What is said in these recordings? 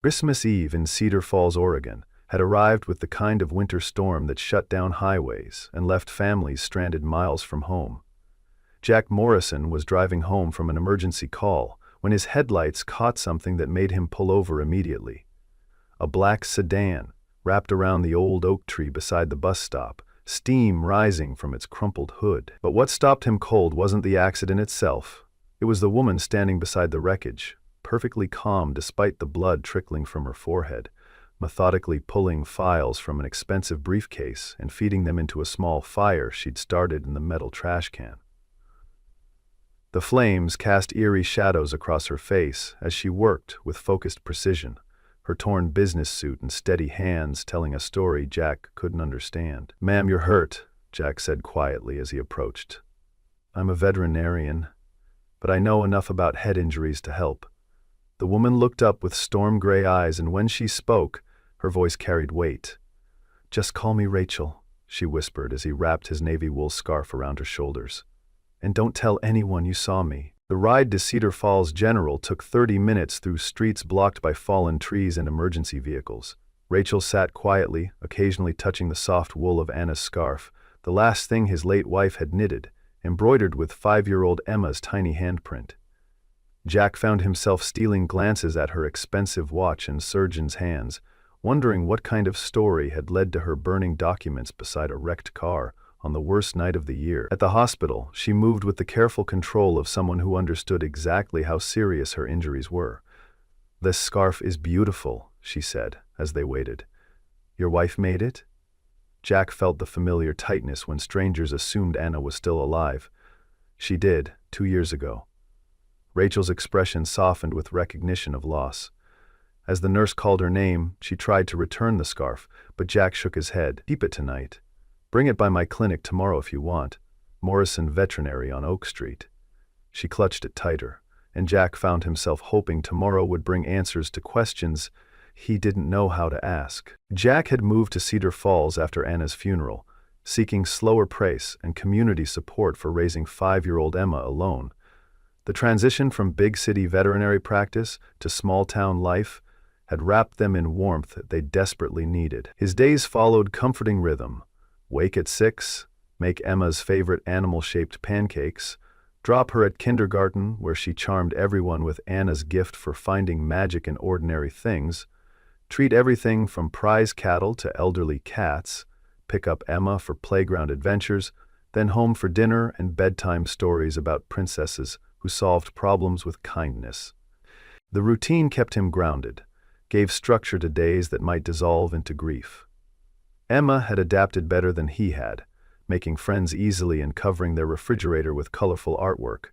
Christmas Eve in Cedar Falls, Oregon, had arrived with the kind of winter storm that shut down highways and left families stranded miles from home. Jack Morrison was driving home from an emergency call when his headlights caught something that made him pull over immediately. A black sedan, wrapped around the old oak tree beside the bus stop, steam rising from its crumpled hood. But what stopped him cold wasn't the accident itself. It was the woman standing beside the wreckage, perfectly calm despite the blood trickling from her forehead, methodically pulling files from an expensive briefcase and feeding them into a small fire she'd started in the metal trash can. The flames cast eerie shadows across her face as she worked with focused precision, her torn business suit and steady hands telling a story Jack couldn't understand. "Ma'am, you're hurt," Jack said quietly as he approached. "I'm a veterinarian, but I know enough about head injuries to help." The woman looked up with storm-gray eyes, and when she spoke, her voice carried weight. "Just call me Rachel," she whispered as he wrapped his navy wool scarf around her shoulders. "And don't tell anyone you saw me." The ride to Cedar Falls General took 30 minutes through streets blocked by fallen trees and emergency vehicles. Rachel sat quietly, occasionally touching the soft wool of Anna's scarf, the last thing his late wife had knitted, embroidered with 5-year-old Emma's tiny handprint. Jack found himself stealing glances at her expensive watch in surgeon's hands, wondering what kind of story had led to her burning documents beside a wrecked car on the worst night of the year. At the hospital, she moved with the careful control of someone who understood exactly how serious her injuries were. "This scarf is beautiful," she said, as they waited. "Your wife made it?" Jack felt the familiar tightness when strangers assumed Anna was still alive. "She did, 2 years ago." Rachel's expression softened with recognition of loss. As the nurse called her name, she tried to return the scarf, but Jack shook his head. "Keep it tonight. Bring it by my clinic tomorrow if you want. Morrison Veterinary on Oak Street." She clutched it tighter, and Jack found himself hoping tomorrow would bring answers to questions he didn't know how to ask. Jack had moved to Cedar Falls after Anna's funeral, seeking slower pace and community support for raising 5-year-old Emma alone. The transition from big city veterinary practice to small-town life had wrapped them in warmth they desperately needed. His days followed comforting rhythm. Wake at 6, make Emma's favorite animal-shaped pancakes, drop her at kindergarten where she charmed everyone with Anna's gift for finding magic in ordinary things, treat everything from prize cattle to elderly cats, pick up Emma for playground adventures, then home for dinner and bedtime stories about princesses who solved problems with kindness. The routine kept him grounded, gave structure to days that might dissolve into grief. Emma had adapted better than he had, making friends easily and covering their refrigerator with colorful artwork.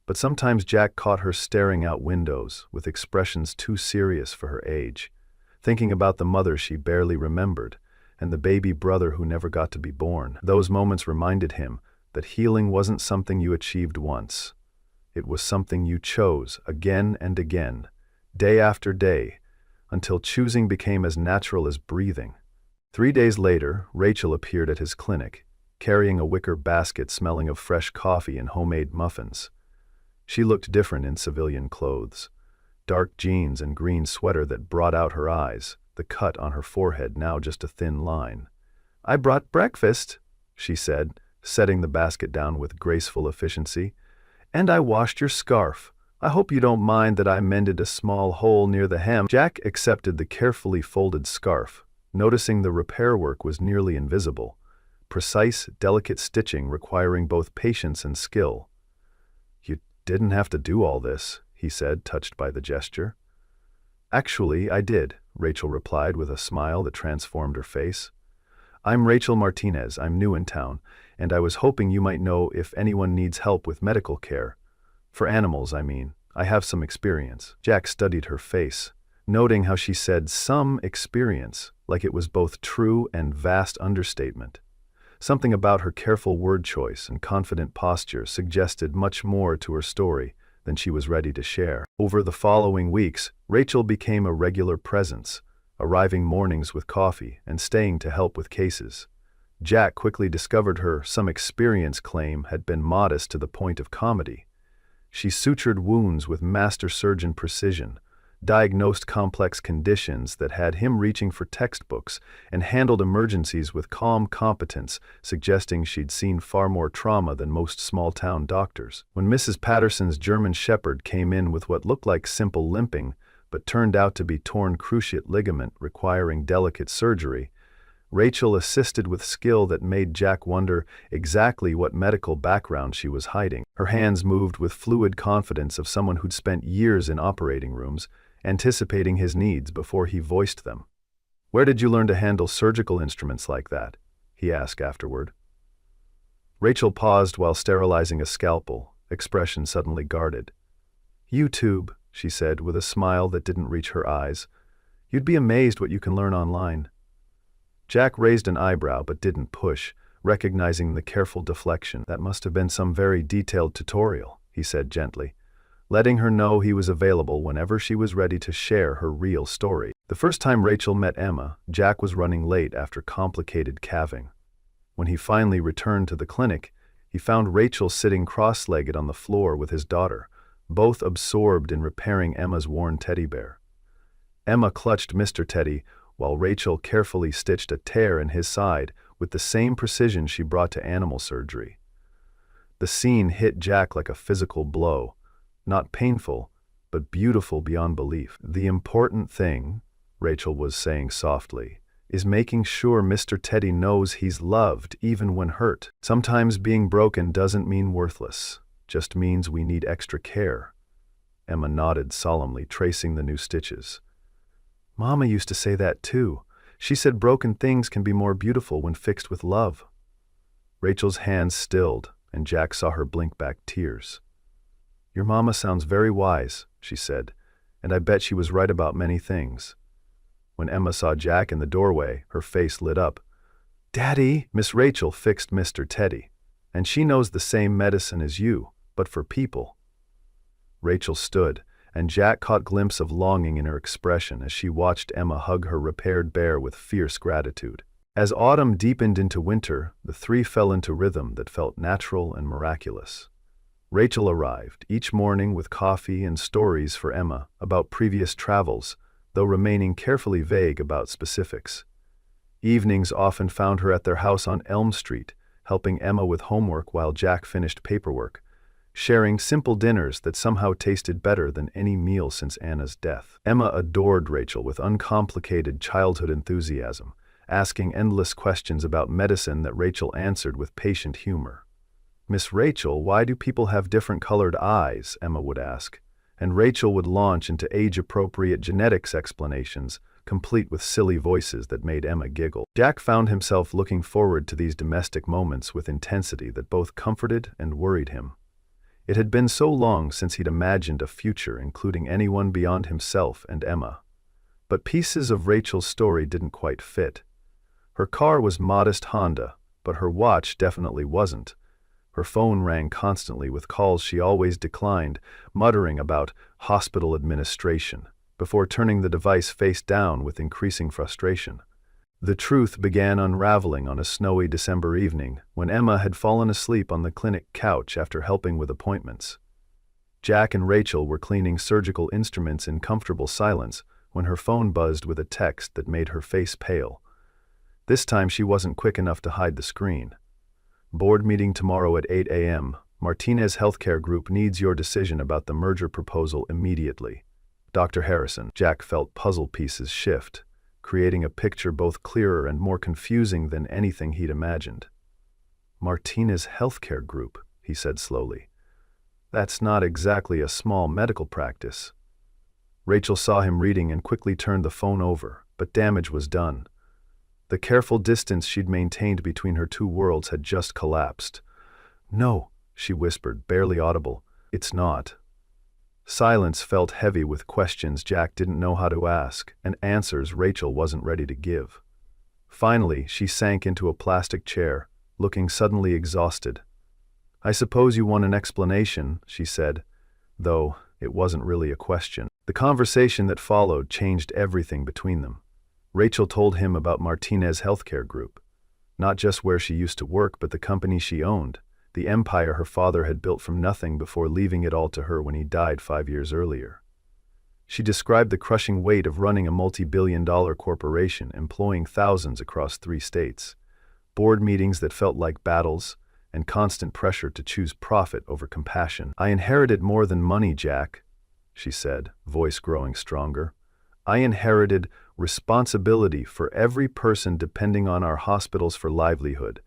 But sometimes Jack caught her staring out windows with expressions too serious for her age, thinking about the mother she barely remembered and the baby brother who never got to be born. Those moments reminded him that healing wasn't something you achieved once. It was something you chose again and again, day after day, until choosing became as natural as breathing. 3 days later, Rachel appeared at his clinic, carrying a wicker basket smelling of fresh coffee and homemade muffins. She looked different in civilian clothes, dark jeans and green sweater that brought out her eyes, the cut on her forehead now just a thin line. "I brought breakfast," she said, setting the basket down with graceful efficiency. "And I washed your scarf. I hope you don't mind that I mended a small hole near the hem." Jack accepted the carefully folded scarf, noticing the repair work was nearly invisible, precise, delicate stitching requiring both patience and skill. "You didn't have to do all this," he said, touched by the gesture. "Actually, I did," Rachel replied with a smile that transformed her face. "I'm Rachel Martinez. I'm new in town, and I was hoping you might know if anyone needs help with medical care. For animals, I mean. I have some experience." Jack studied her face, noting how she said some experience, like it was both true and vast understatement. Something about her careful word choice and confident posture suggested much more to her story than she was ready to share. Over the following weeks, Rachel became a regular presence, arriving mornings with coffee and staying to help with cases. Jack quickly discovered her some experience claim had been modest to the point of comedy. She sutured wounds with master surgeon precision, diagnosed complex conditions that had him reaching for textbooks, and handled emergencies with calm competence, suggesting she'd seen far more trauma than most small-town doctors. When Mrs. Patterson's German Shepherd came in with what looked like simple limping, but turned out to be torn cruciate ligament requiring delicate surgery, Rachel assisted with skill that made Jack wonder exactly what medical background she was hiding. Her hands moved with fluid confidence of someone who'd spent years in operating rooms, anticipating his needs before he voiced them. "Where did you learn to handle surgical instruments like that?" he asked afterward. Rachel paused while sterilizing a scalpel, expression suddenly guarded. "YouTube," she said with a smile that didn't reach her eyes. "You'd be amazed what you can learn online." Jack raised an eyebrow but didn't push, recognizing the careful deflection. "That must have been some very detailed tutorial," he said gently, letting her know he was available whenever she was ready to share her real story. The first time Rachel met Emma, Jack was running late after complicated calving. When he finally returned to the clinic, he found Rachel sitting cross-legged on the floor with his daughter, both absorbed in repairing Emma's worn teddy bear. Emma clutched Mr. Teddy, while Rachel carefully stitched a tear in his side with the same precision she brought to animal surgery. The scene hit Jack like a physical blow, not painful, but beautiful beyond belief. "The important thing," Rachel was saying softly, "is making sure Mr. Teddy knows he's loved even when hurt. Sometimes being broken doesn't mean worthless, just means we need extra care." Emma nodded solemnly, tracing the new stitches. "Mama used to say that too. She said broken things can be more beautiful when fixed with love." Rachel's hands stilled, and Jack saw her blink back tears. "Your mama sounds very wise," she said, "and I bet she was right about many things." When Emma saw Jack in the doorway, her face lit up. "Daddy!" Miss Rachel fixed Mr. Teddy. "And she knows the same medicine as you, but for people." Rachel stood, and Jack caught a glimpse of longing in her expression as she watched Emma hug her repaired bear with fierce gratitude. As autumn deepened into winter, the three fell into rhythm that felt natural and miraculous. Rachel arrived each morning with coffee and stories for Emma about previous travels, though remaining carefully vague about specifics. Evenings often found her at their house on Elm Street, helping Emma with homework while Jack finished paperwork, sharing simple dinners that somehow tasted better than any meal since Anna's death. Emma adored Rachel with uncomplicated childhood enthusiasm, asking endless questions about medicine that Rachel answered with patient humor. "Miss Rachel, why do people have different colored eyes?" Emma would ask, and Rachel would launch into age-appropriate genetics explanations, complete with silly voices that made Emma giggle. Jack found himself looking forward to these domestic moments with intensity that both comforted and worried him. It had been so long since he'd imagined a future including anyone beyond himself and Emma. But pieces of Rachel's story didn't quite fit. Her car was modest Honda, but her watch definitely wasn't. Her phone rang constantly with calls she always declined, muttering about hospital administration, before turning the device face down with increasing frustration. The truth began unraveling on a snowy December evening when Emma had fallen asleep on the clinic couch after helping with appointments. Jack and Rachel were cleaning surgical instruments in comfortable silence when her phone buzzed with a text that made her face pale. This time she wasn't quick enough to hide the screen. "Board meeting tomorrow at 8 a.m. Martinez Healthcare Group needs your decision about the merger proposal immediately. Dr. Harrison." Jack felt puzzle pieces shift, creating a picture both clearer and more confusing than anything he'd imagined. "Martinez Healthcare Group," he said slowly. "That's not exactly a small medical practice." Rachel saw him reading and quickly turned the phone over, but damage was done. The careful distance she'd maintained between her two worlds had just collapsed. "No," she whispered, barely audible. "It's not." Silence felt heavy with questions Jack didn't know how to ask, and answers Rachel wasn't ready to give. Finally, she sank into a plastic chair, looking suddenly exhausted. "I suppose you want an explanation," she said, though it wasn't really a question. The conversation that followed changed everything between them. Rachel told him about Martinez Healthcare Group, not just where she used to work, but the company she owned, the empire her father had built from nothing before leaving it all to her when he died 5 years earlier. She described the crushing weight of running a multi-billion-dollar corporation employing thousands across 3 states, board meetings that felt like battles, and constant pressure to choose profit over compassion. "I inherited more than money, Jack," she said, voice growing stronger. "I inherited responsibility for every person depending on our hospitals for livelihood,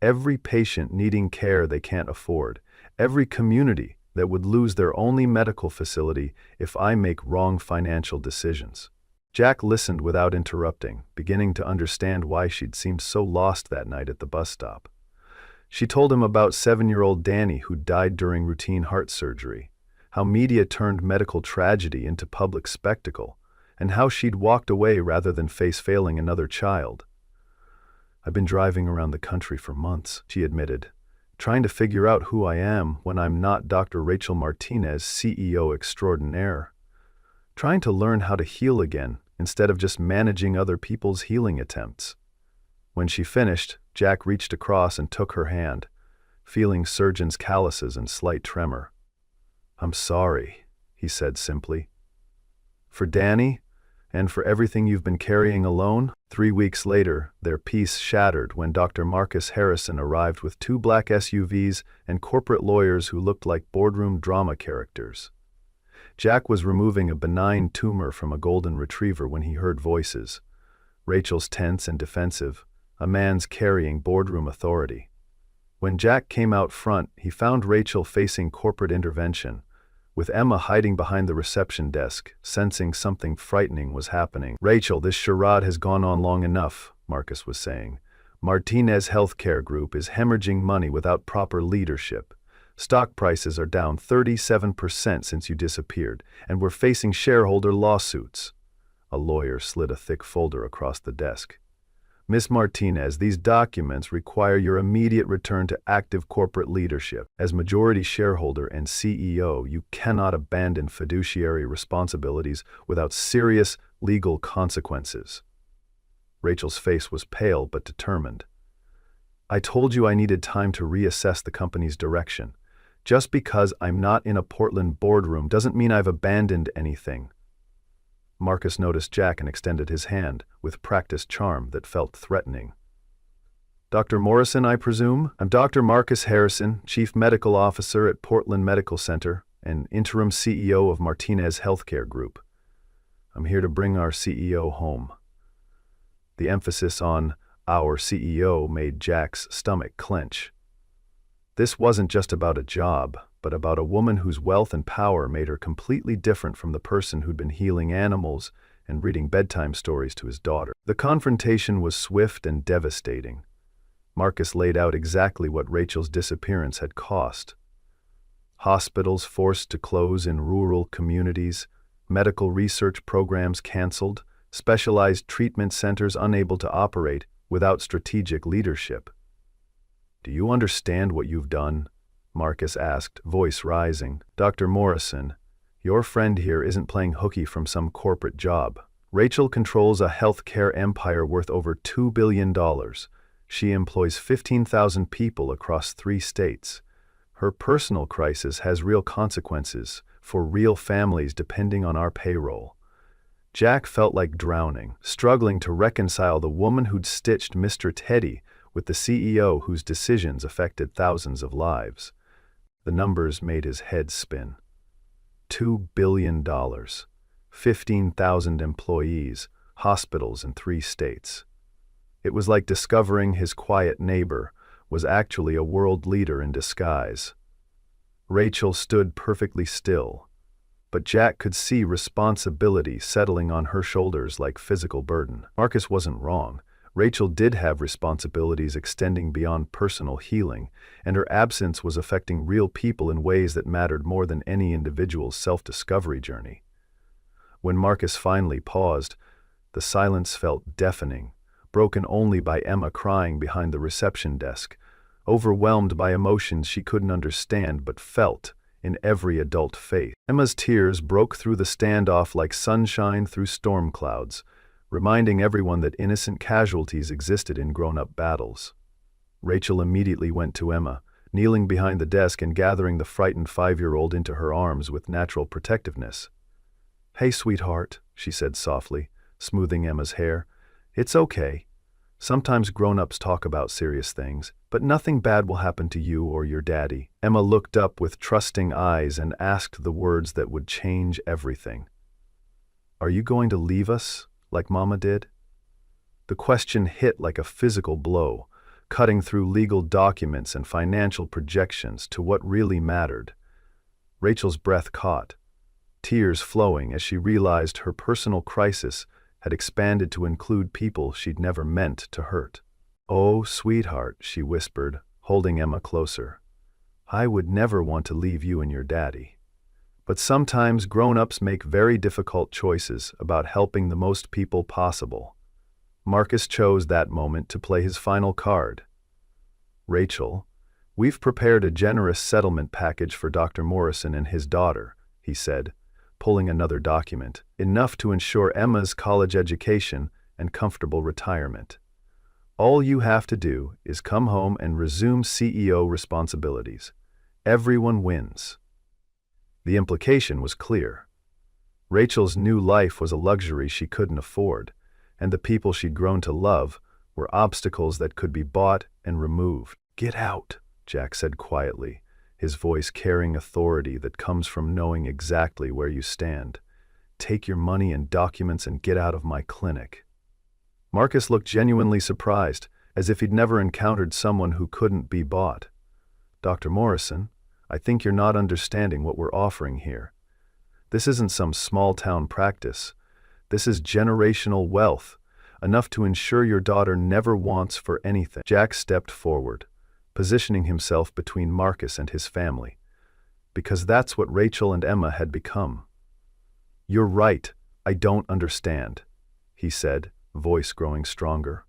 every patient needing care they can't afford, every community that would lose their only medical facility if I make wrong financial decisions." Jack listened without interrupting, beginning to understand why she'd seemed so lost that night at the bus stop. She told him about 7-year-old Danny who died during routine heart surgery, how media turned medical tragedy into public spectacle, and how she'd walked away rather than face failing another child. "I've been driving around the country for months," she admitted, "trying to figure out who I am when I'm not Dr. Rachel Martinez, CEO extraordinaire. Trying to learn how to heal again instead of just managing other people's healing attempts." When she finished, Jack reached across and took her hand, feeling surgeon's calluses and slight tremor. "I'm sorry," he said simply. "For Danny, and for everything you've been carrying alone." 3 weeks later, their peace shattered when Dr. Marcus Harrison arrived with 2 black SUVs and corporate lawyers who looked like boardroom drama characters. Jack was removing a benign tumor from a golden retriever when he heard voices. Rachel's tense and defensive, a man's carrying boardroom authority. When Jack came out front, he found Rachel facing corporate intervention, with Emma hiding behind the reception desk, sensing something frightening was happening. "Rachel, this charade has gone on long enough," Marcus was saying. "Martinez Healthcare Group is hemorrhaging money without proper leadership. Stock prices are down 37% since you disappeared, and we're facing shareholder lawsuits." A lawyer slid a thick folder across the desk. "Miss Martinez, these documents require your immediate return to active corporate leadership. As majority shareholder and CEO, you cannot abandon fiduciary responsibilities without serious legal consequences." Rachel's face was pale but determined. "I told you I needed time to reassess the company's direction. Just because I'm not in a Portland boardroom doesn't mean I've abandoned anything." Marcus noticed Jack and extended his hand, with practiced charm that felt threatening. "Dr. Morrison, I presume? I'm Dr. Marcus Harrison, Chief Medical Officer at Portland Medical Center and interim CEO of Martinez Healthcare Group. I'm here to bring our CEO home." The emphasis on "our CEO" made Jack's stomach clench. This wasn't just about a job, but about a woman whose wealth and power made her completely different from the person who'd been healing animals and reading bedtime stories to his daughter. The confrontation was swift and devastating. Marcus laid out exactly what Rachel's disappearance had cost. Hospitals forced to close in rural communities, medical research programs canceled, specialized treatment centers unable to operate without strategic leadership. "Do you understand what you've done?" Marcus asked, voice rising. "Dr. Morrison, your friend here isn't playing hooky from some corporate job. Rachel controls a healthcare empire worth over $2 billion. She employs 15,000 people across 3 states. Her personal crisis has real consequences for real families depending on our payroll." Jack felt like drowning, struggling to reconcile the woman who'd stitched Mr. Teddy with the CEO whose decisions affected thousands of lives. The numbers made his head spin. $2 billion, 15,000 employees, hospitals in 3 states. It was like discovering his quiet neighbor was actually a world leader in disguise. Rachel stood perfectly still, but Jack could see responsibility settling on her shoulders like physical burden. Marcus wasn't wrong. Rachel did have responsibilities extending beyond personal healing, and her absence was affecting real people in ways that mattered more than any individual's self-discovery journey. When Marcus finally paused, the silence felt deafening, broken only by Emma crying behind the reception desk, overwhelmed by emotions she couldn't understand but felt in every adult face. Emma's tears broke through the standoff like sunshine through storm clouds, reminding everyone that innocent casualties existed in grown-up battles. Rachel immediately went to Emma, kneeling behind the desk and gathering the frightened 5-year-old into her arms with natural protectiveness. Hey, sweetheart, she said softly, smoothing Emma's hair. It's okay. Sometimes grown-ups talk about serious things, but nothing bad will happen to you or your daddy. Emma looked up with trusting eyes and asked the words that would change everything. Are you going to leave us, like Mama did? The question hit like a physical blow, cutting through legal documents and financial projections to what really mattered. Rachel's breath caught, tears flowing as she realized her personal crisis had expanded to include people she'd never meant to hurt. Oh, sweetheart, she whispered, holding Emma closer. I would never want to leave you and your daddy. But sometimes grown-ups make very difficult choices about helping the most people possible. Marcus chose that moment to play his final card. Rachel, we've prepared a generous settlement package for Dr. Morrison and his daughter, he said, pulling another document, enough to ensure Emma's college education and comfortable retirement. All you have to do is come home and resume CEO responsibilities. Everyone wins. The implication was clear. Rachel's new life was a luxury she couldn't afford, and the people she'd grown to love were obstacles that could be bought and removed. Get out, Jack said quietly, his voice carrying authority that comes from knowing exactly where you stand. Take your money and documents and get out of my clinic. Marcus looked genuinely surprised, as if he'd never encountered someone who couldn't be bought. Dr. Morrison, I think you're not understanding what we're offering here. This isn't some small-town practice. This is generational wealth, enough to ensure your daughter never wants for anything. Jack stepped forward, positioning himself between Marcus and his family, because that's what Rachel and Emma had become. You're right, I don't understand, he said, voice growing stronger.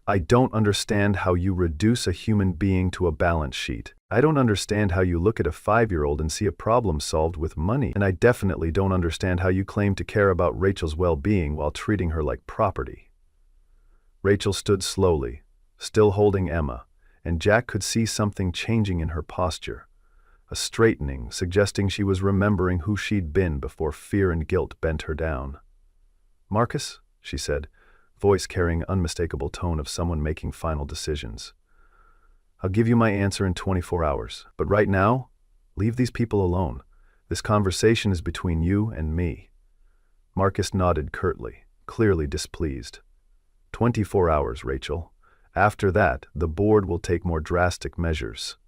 I don't understand how you reduce a human being to a balance sheet. I don't understand how you look at a 5-year-old and see a problem solved with money. And I definitely don't understand how you claim to care about Rachel's well-being while treating her like property. Rachel stood slowly, still holding Emma, and Jack could see something changing in her posture, a straightening, suggesting she was remembering who she'd been before fear and guilt bent her down. Marcus, she said, voice carrying unmistakable tone of someone making final decisions. I'll give you my answer in 24 hours, but right now, leave these people alone. This conversation is between you and me. Marcus nodded curtly, clearly displeased. 24 hours, Rachel. After that, the board will take more drastic measures.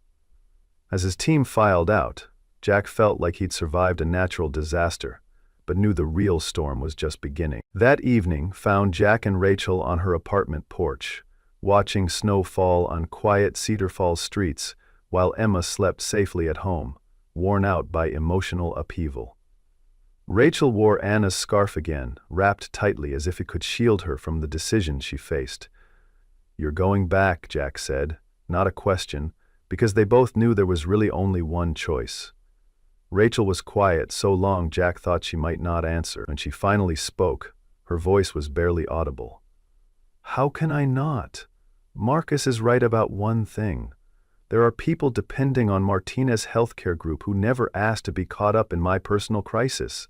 As his team filed out, Jack felt like he'd survived a natural disaster, but knew the real storm was just beginning. That evening found Jack and Rachel on her apartment porch, watching snow fall on quiet Cedar Falls streets while Emma slept safely at home, worn out by emotional upheaval. Rachel wore Anna's scarf again, wrapped tightly as if it could shield her from the decision she faced. You're going back, Jack said, not a question, because they both knew there was really only one choice. Rachel was quiet so long Jack thought she might not answer. When she finally spoke, her voice was barely audible. How can I not? Marcus is right about one thing. There are people depending on Martinez Healthcare Group who never asked to be caught up in my personal crisis.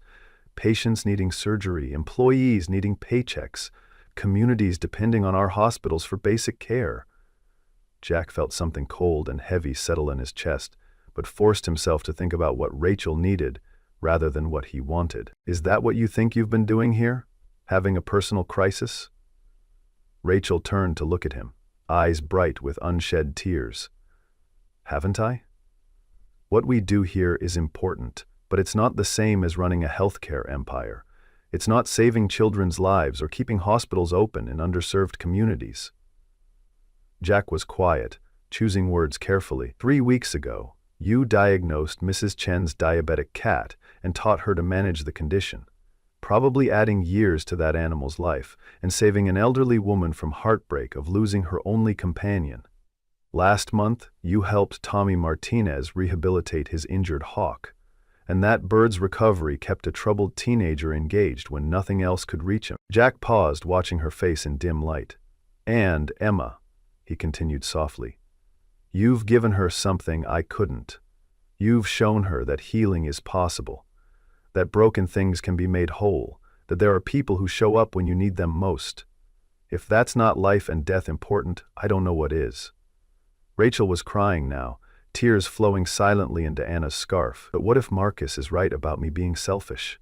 Patients needing surgery, employees needing paychecks, communities depending on our hospitals for basic care. Jack felt something cold and heavy settle in his chest, but forced himself to think about what Rachel needed rather than what he wanted. Is that what you think you've been doing here? Having a personal crisis? Rachel turned to look at him, eyes bright with unshed tears. Haven't I? What we do here is important, but it's not the same as running a healthcare empire. It's not saving children's lives or keeping hospitals open in underserved communities. Jack was quiet, choosing words carefully. 3 weeks ago, you diagnosed Mrs. Chen's diabetic cat and taught her to manage the condition, probably adding years to that animal's life and saving an elderly woman from heartbreak of losing her only companion. Last month, you helped Tommy Martinez rehabilitate his injured hawk, and that bird's recovery kept a troubled teenager engaged when nothing else could reach him. Jack paused, watching her face in dim light. And, Emma, he continued softly, you've given her something I couldn't. You've shown her that healing is possible. that broken things can be made whole, that there are people who show up when you need them most. If that's not life and death important, I don't know what is. Rachel was crying now, tears flowing silently into Anna's scarf. But what if Marcus is right about me being selfish?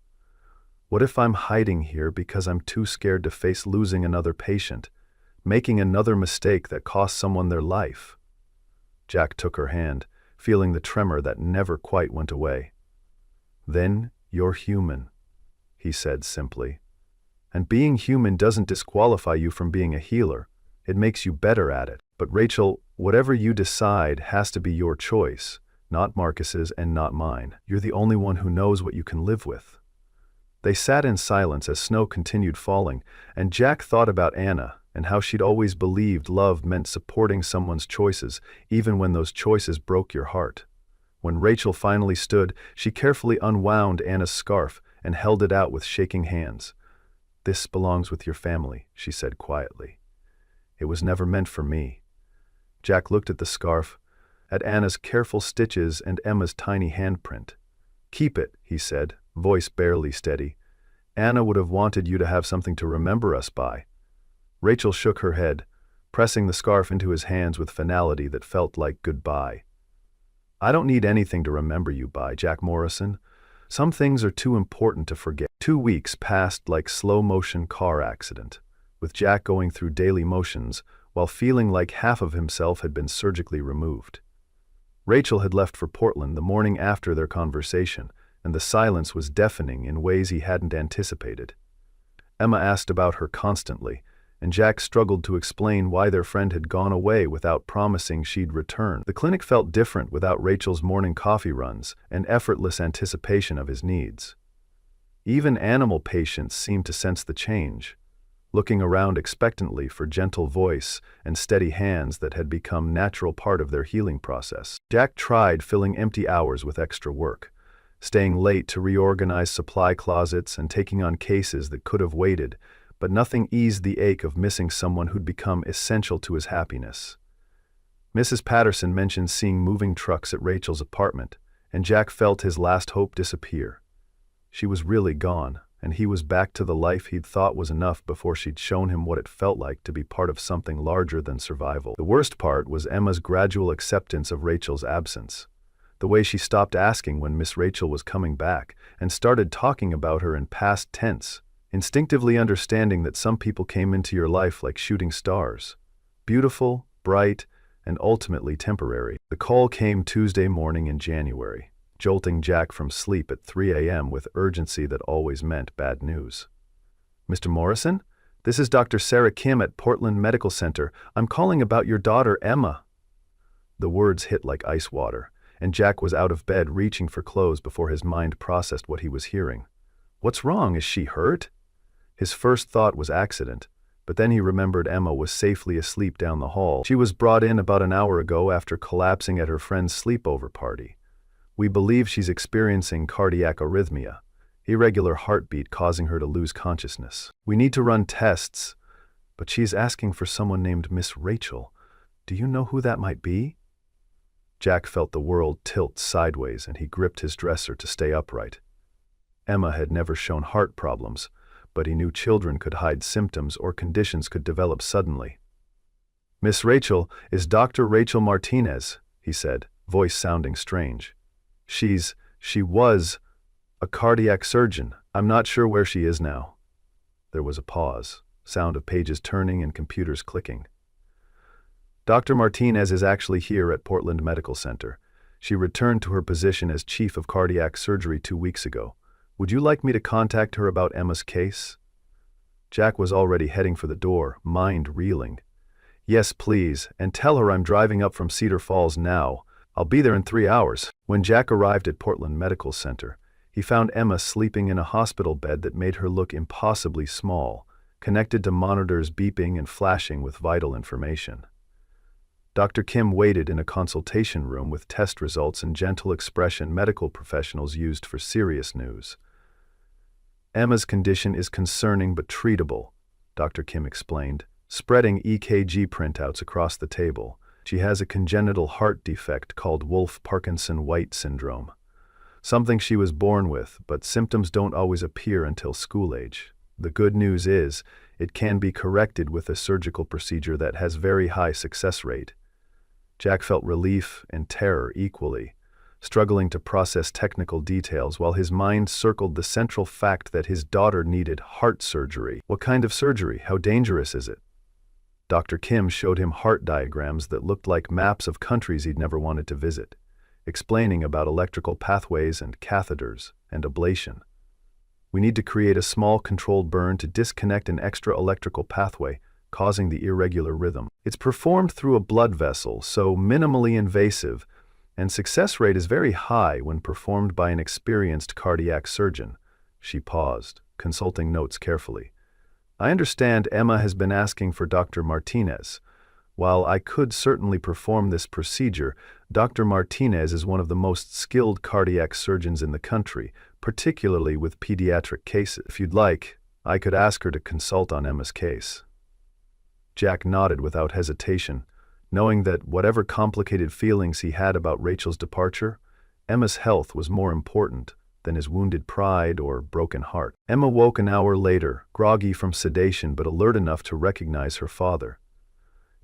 What if I'm hiding here because I'm too scared to face losing another patient, making another mistake that costs someone their life? Jack took her hand, feeling the tremor that never quite went away. Then you're human, he said simply. And being human doesn't disqualify you from being a healer. It makes you better at it. But Rachel, whatever you decide has to be your choice, not Marcus's and not mine. You're the only one who knows what you can live with. They sat in silence as snow continued falling, and Jack thought about Anna and how she'd always believed love meant supporting someone's choices, even when those choices broke your heart. When Rachel finally stood, she carefully unwound Anna's scarf and held it out with shaking hands. "This belongs with your family," she said quietly. "It was never meant for me." Jack looked at the scarf, at Anna's careful stitches and Emma's tiny handprint. "Keep it," he said, voice barely steady. "Anna would have wanted you to have something to remember us by." Rachel shook her head, pressing the scarf into his hands with finality that felt like goodbye. "I don't need anything to remember you by, Jack Morrison. Some things are too important to forget." 2 weeks passed like slow-motion car accident, with Jack going through daily motions while feeling like half of himself had been surgically removed. Rachel had left for Portland the morning after their conversation, and the silence was deafening in ways he hadn't anticipated. Emma asked about her constantly, and Jack struggled to explain why their friend had gone away without promising she'd return. The clinic felt different without Rachel's morning coffee runs and effortless anticipation of his needs. Even animal patients seemed to sense the change, looking around expectantly for gentle voice and steady hands that had become natural part of their healing process. Jack tried filling empty hours with extra work, staying late to reorganize supply closets and taking on cases that could have waited, but nothing eased the ache of missing someone who'd become essential to his happiness. Mrs. Patterson mentioned seeing moving trucks at Rachel's apartment, and Jack felt his last hope disappear. She was really gone, and he was back to the life he'd thought was enough before she'd shown him what it felt like to be part of something larger than survival. The worst part was Emma's gradual acceptance of Rachel's absence. The way she stopped asking when Miss Rachel was coming back and started talking about her in past tense, instinctively understanding that some people came into your life like shooting stars, beautiful, bright, and ultimately temporary. The call came Tuesday morning in January, jolting Jack from sleep at 3 a.m. with urgency that always meant bad news. "Mr. Morrison, this is Dr. Sarah Kim at Portland Medical Center. I'm calling about your daughter, Emma." The words hit like ice water, and Jack was out of bed reaching for clothes before his mind processed what he was hearing. "What's wrong? Is she hurt?" His first thought was accident, but then he remembered Emma was safely asleep down the hall. "She was brought in about an hour ago after collapsing at her friend's sleepover party. We believe she's experiencing cardiac arrhythmia, irregular heartbeat causing her to lose consciousness. We need to run tests, but she's asking for someone named Miss Rachel. Do you know who that might be?" Jack felt the world tilt sideways and he gripped his dresser to stay upright. Emma had never shown heart problems, but he knew children could hide symptoms or conditions could develop suddenly. "Miss Rachel is Dr. Rachel Martinez," he said, voice sounding strange. She was a cardiac surgeon. I'm not sure where she is now." There was a pause, sound of pages turning and computers clicking. "Dr. Martinez is actually here at Portland Medical Center. She returned to her position as chief of cardiac surgery 2 weeks ago. Would you like me to contact her about Emma's case?" Jack was already heading for the door, mind reeling. "Yes, please, and tell her I'm driving up from Cedar Falls now. I'll be there in 3 hours." When Jack arrived at Portland Medical Center, he found Emma sleeping in a hospital bed that made her look impossibly small, connected to monitors beeping and flashing with vital information. Dr. Kim waited in a consultation room with test results and gentle expression medical professionals used for serious news. "Emma's condition is concerning but treatable," Dr. Kim explained, spreading EKG printouts across the table. "She has a congenital heart defect called Wolff-Parkinson-White syndrome. something she was born with, but symptoms don't always appear until school age. The good news is, it can be corrected with a surgical procedure that has very high success rate. Jack felt relief and terror equally, struggling to process technical details while his mind circled the central fact that his daughter needed heart surgery. What kind of surgery? How dangerous is it? Dr. Kim showed him heart diagrams that looked like maps of countries he'd never wanted to visit, explaining about electrical pathways and catheters and ablation. We need to create a small controlled burn to disconnect an extra electrical pathway, causing the irregular rhythm. It's performed through a blood vessel, so minimally invasive, and success rate is very high when performed by an experienced cardiac surgeon. She paused, consulting notes carefully. I understand Emma has been asking for Dr. Martinez. While I could certainly perform this procedure, Dr. Martinez is one of the most skilled cardiac surgeons in the country, particularly with pediatric cases. If you'd like, I could ask her to consult on Emma's case. Jack nodded without hesitation, knowing that whatever complicated feelings he had about Rachel's departure, Emma's health was more important than his wounded pride or broken heart. Emma woke an hour later, groggy from sedation but alert enough to recognize her father.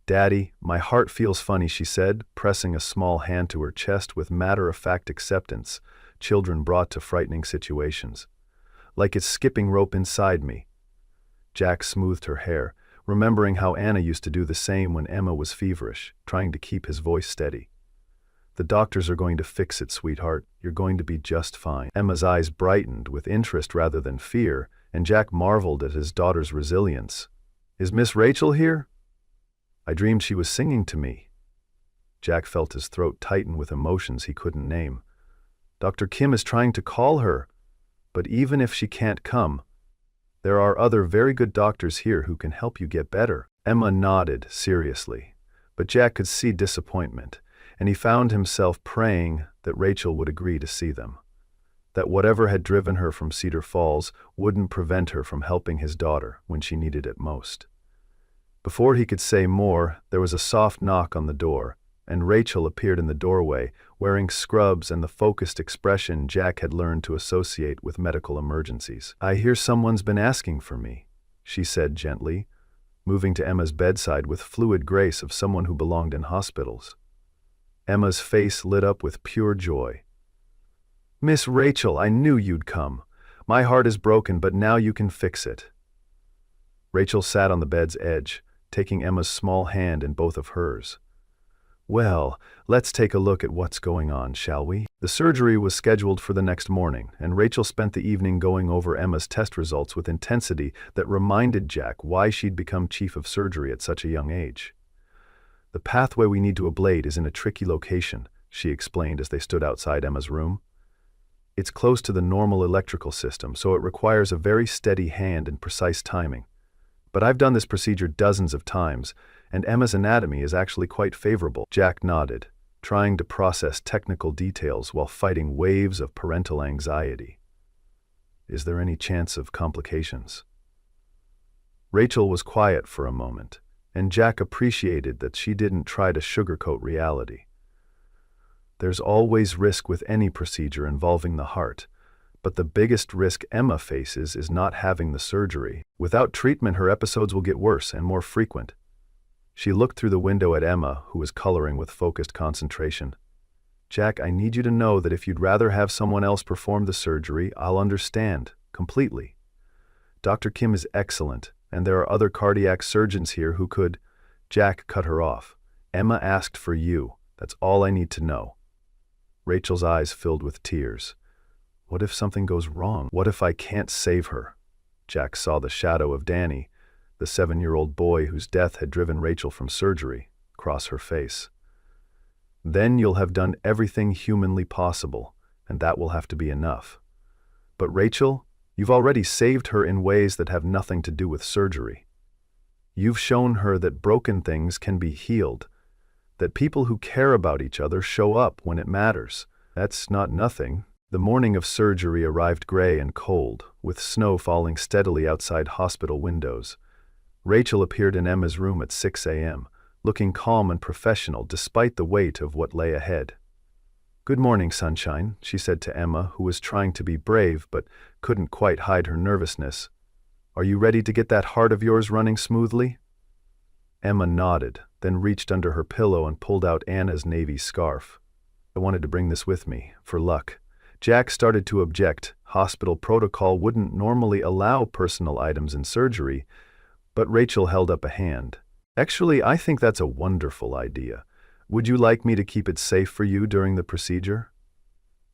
"Daddy, my heart feels funny," she said, pressing a small hand to her chest with matter-of-fact acceptance children brought to frightening situations. "Like it's skipping rope inside me." Jack smoothed her hair, remembering how Anna used to do the same when Emma was feverish, trying to keep his voice steady. "The doctors are going to fix it, sweetheart. You're going to be just fine." Emma's eyes brightened with interest rather than fear, and Jack marveled at his daughter's resilience. "Is Miss Rachel here? I dreamed she was singing to me." Jack felt his throat tighten with emotions he couldn't name. "Dr. Kim is trying to call her, but even if she can't come, there are other very good doctors here who can help you get better." Emma nodded seriously, but Jack could see disappointment, and he found himself praying that Rachel would agree to see them. That whatever had driven her from Cedar Falls wouldn't prevent her from helping his daughter when she needed it most. Before he could say more, there was a soft knock on the door, and Rachel appeared in the doorway, wearing scrubs and the focused expression Jack had learned to associate with medical emergencies. "I hear someone's been asking for me," she said gently, moving to Emma's bedside with fluid grace of someone who belonged in hospitals. Emma's face lit up with pure joy. "Miss Rachel, I knew you'd come. My heart is broken, but now you can fix it." Rachel sat on the bed's edge, taking Emma's small hand in both of hers. "Well, let's take a look at what's going on, shall we?" The surgery was scheduled for the next morning, and Rachel spent the evening going over Emma's test results with intensity that reminded Jack why she'd become chief of surgery at such a young age. "The pathway we need to ablate is in a tricky location," she explained as they stood outside Emma's room. "It's close to the normal electrical system, so it requires a very steady hand and precise timing. But I've done this procedure dozens of times, and Emma's anatomy is actually quite favorable." Jack nodded, trying to process technical details while fighting waves of parental anxiety. "Is there any chance of complications?" Rachel was quiet for a moment, and Jack appreciated that she didn't try to sugarcoat reality. There's always risk with any procedure involving the heart, but the biggest risk Emma faces is not having the surgery. Without treatment, her episodes will get worse and more frequent. She looked through the window at Emma, who was coloring with focused concentration. "Jack, I need you to know that if you'd rather have someone else perform the surgery, I'll understand, completely. Dr. Kim is excellent, and there are other cardiac surgeons here who could—" Jack cut her off. "Emma asked for you. That's all I need to know." Rachel's eyes filled with tears. "What if something goes wrong? What if I can't save her?" Jack saw the shadow of Danny, the 7-year-old boy whose death had driven Rachel from surgery, cross her face. "Then you'll have done everything humanly possible, and that will have to be enough. But Rachel, you've already saved her in ways that have nothing to do with surgery. You've shown her that broken things can be healed, that people who care about each other show up when it matters. That's not nothing." The morning of surgery arrived gray and cold, with snow falling steadily outside hospital windows. Rachel appeared in Emma's room at 6 a.m., looking calm and professional despite the weight of what lay ahead. "Good morning, sunshine," she said to Emma, who was trying to be brave but couldn't quite hide her nervousness. "Are you ready to get that heart of yours running smoothly?" Emma nodded, then reached under her pillow and pulled out Anna's navy scarf. "I wanted to bring this with me, for luck." Jack started to object. Hospital protocol wouldn't normally allow personal items in surgery, but Rachel held up a hand. "Actually, I think that's a wonderful idea. Would you like me to keep it safe for you during the procedure?"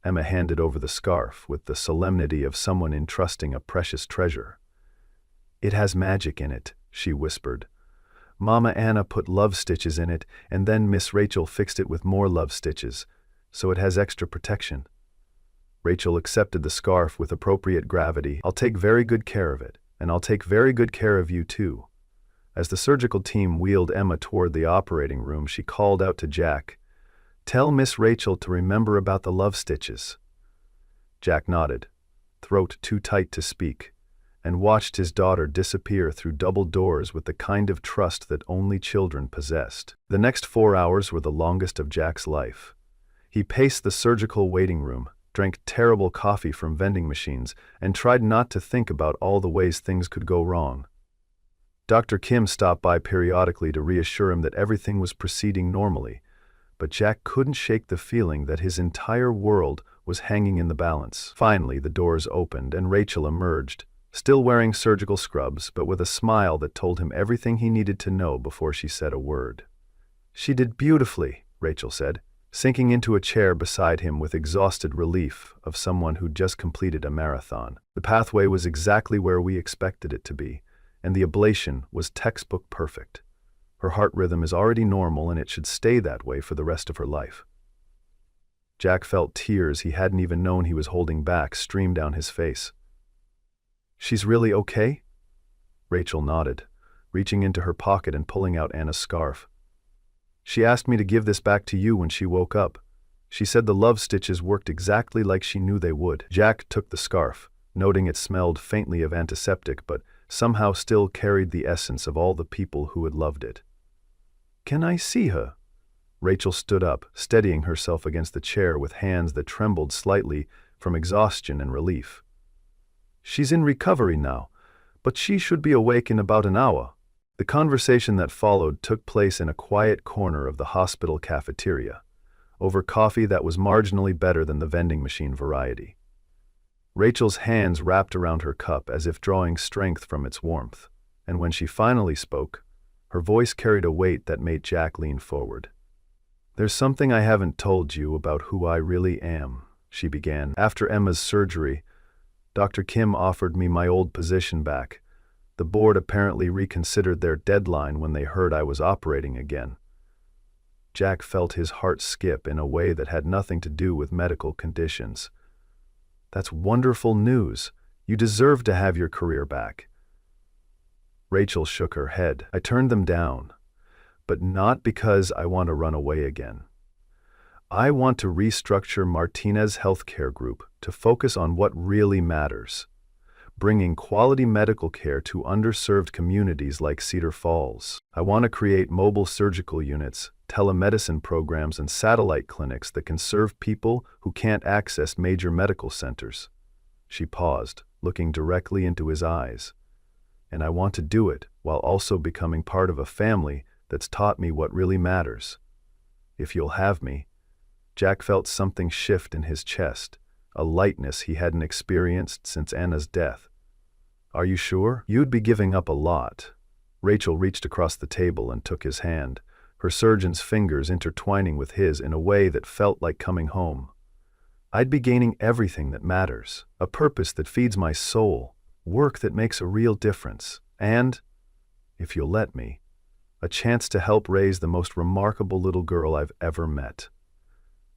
Emma handed over the scarf with the solemnity of someone entrusting a precious treasure. "It has magic in it," she whispered. "Mama Anna put love stitches in it, and then Miss Rachel fixed it with more love stitches, so it has extra protection." Rachel accepted the scarf with appropriate gravity. "I'll take very good care of it, and I'll take very good care of you too." As the surgical team wheeled Emma toward the operating room, she called out to Jack, "Tell Miss Rachel to remember about the love stitches." Jack nodded, throat too tight to speak, and watched his daughter disappear through double doors with the kind of trust that only children possessed. The next 4 hours were the longest of Jack's life. He paced the surgical waiting room, drank terrible coffee from vending machines, and tried not to think about all the ways things could go wrong. Dr. Kim stopped by periodically to reassure him that everything was proceeding normally, but Jack couldn't shake the feeling that his entire world was hanging in the balance. Finally, the doors opened and Rachel emerged, still wearing surgical scrubs, but with a smile that told him everything he needed to know before she said a word. "She did beautifully," Rachel said, sinking into a chair beside him with exhausted relief of someone who'd just completed a marathon. "The pathway was exactly where we expected it to be, and the ablation was textbook perfect. Her heart rhythm is already normal and it should stay that way for the rest of her life." Jack felt tears he hadn't even known he was holding back stream down his face. "She's really okay?" Rachel nodded, reaching into her pocket and pulling out Anna's scarf. "She asked me to give this back to you when she woke up. She said the love stitches worked exactly like she knew they would." Jack took the scarf, noting it smelled faintly of antiseptic but somehow still carried the essence of all the people who had loved it. "Can I see her?" Rachel stood up, steadying herself against the chair with hands that trembled slightly from exhaustion and relief. "She's in recovery now, but she should be awake in about an hour." The conversation that followed took place in a quiet corner of the hospital cafeteria, over coffee that was marginally better than the vending machine variety. Rachel's hands wrapped around her cup as if drawing strength from its warmth, and when she finally spoke, her voice carried a weight that made Jack lean forward. "There's something I haven't told you about who I really am," she began. "After Emma's surgery, Dr. Kim offered me my old position back. The board apparently reconsidered their deadline when they heard I was operating again." Jack felt his heart skip in a way that had nothing to do with medical conditions. "That's wonderful news. You deserve to have your career back." Rachel shook her head. "I turned them down, but not because I want to run away again. I want to restructure Martinez Healthcare Group to focus on what really matters, bringing quality medical care to underserved communities like Cedar Falls. I want to create mobile surgical units, telemedicine programs, and satellite clinics that can serve people who can't access major medical centers." She paused, looking directly into his eyes. "And I want to do it while also becoming part of a family that's taught me what really matters. If you'll have me." Jack felt something shift in his chest, a lightness he hadn't experienced since Anna's death. "Are you sure? You'd be giving up a lot." Rachel reached across the table and took his hand, her surgeon's fingers intertwining with his in a way that felt like coming home. "I'd be gaining everything that matters, a purpose that feeds my soul, work that makes a real difference, and, if you'll let me, a chance to help raise the most remarkable little girl I've ever met."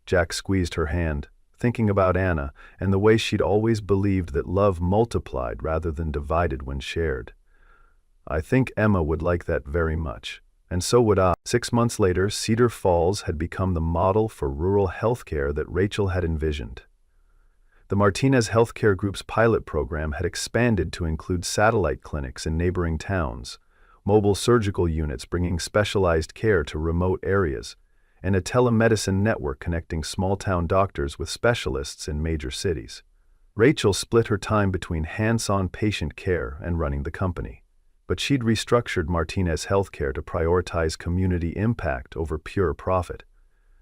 Jack squeezed her hand, thinking about Anna and the way she'd always believed that love multiplied rather than divided when shared. "I think Emma would like that very much, and so would I." 6 months later, Cedar Falls had become the model for rural healthcare that Rachel had envisioned. The Martinez Healthcare Group's pilot program had expanded to include satellite clinics in neighboring towns, mobile surgical units bringing specialized care to remote areas, and a telemedicine network connecting small-town doctors with specialists in major cities. Rachel split her time between hands-on patient care and running the company. But she'd restructured Martinez Healthcare to prioritize community impact over pure profit,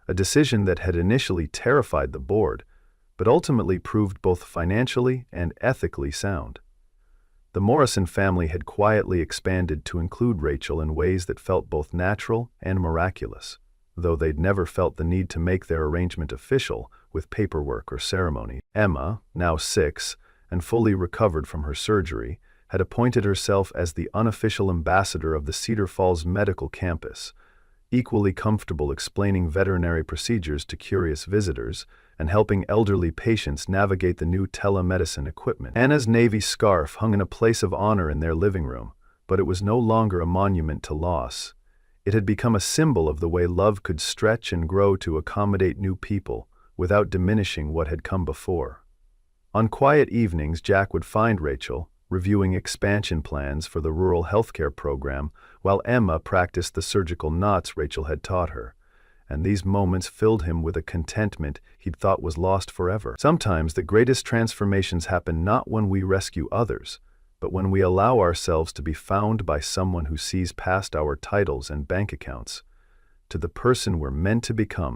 a decision that had initially terrified the board, but ultimately proved both financially and ethically sound. The Morrison family had quietly expanded to include Rachel in ways that felt both natural and miraculous, though they'd never felt the need to make their arrangement official with paperwork or ceremony. Emma, now 6 and fully recovered from her surgery, had appointed herself as the unofficial ambassador of the Cedar Falls Medical Campus, equally comfortable explaining veterinary procedures to curious visitors and helping elderly patients navigate the new telemedicine equipment. Anna's navy scarf hung in a place of honor in their living room, but it was no longer a monument to loss. It had become a symbol of the way love could stretch and grow to accommodate new people without diminishing what had come before. On quiet evenings, Jack would find Rachel, reviewing expansion plans for the rural healthcare program, while Emma practiced the surgical knots Rachel had taught her, and these moments filled him with a contentment he'd thought was lost forever. Sometimes the greatest transformations happen not when we rescue others, but when we allow ourselves to be found by someone who sees past our titles and bank accounts to the person we're meant to become.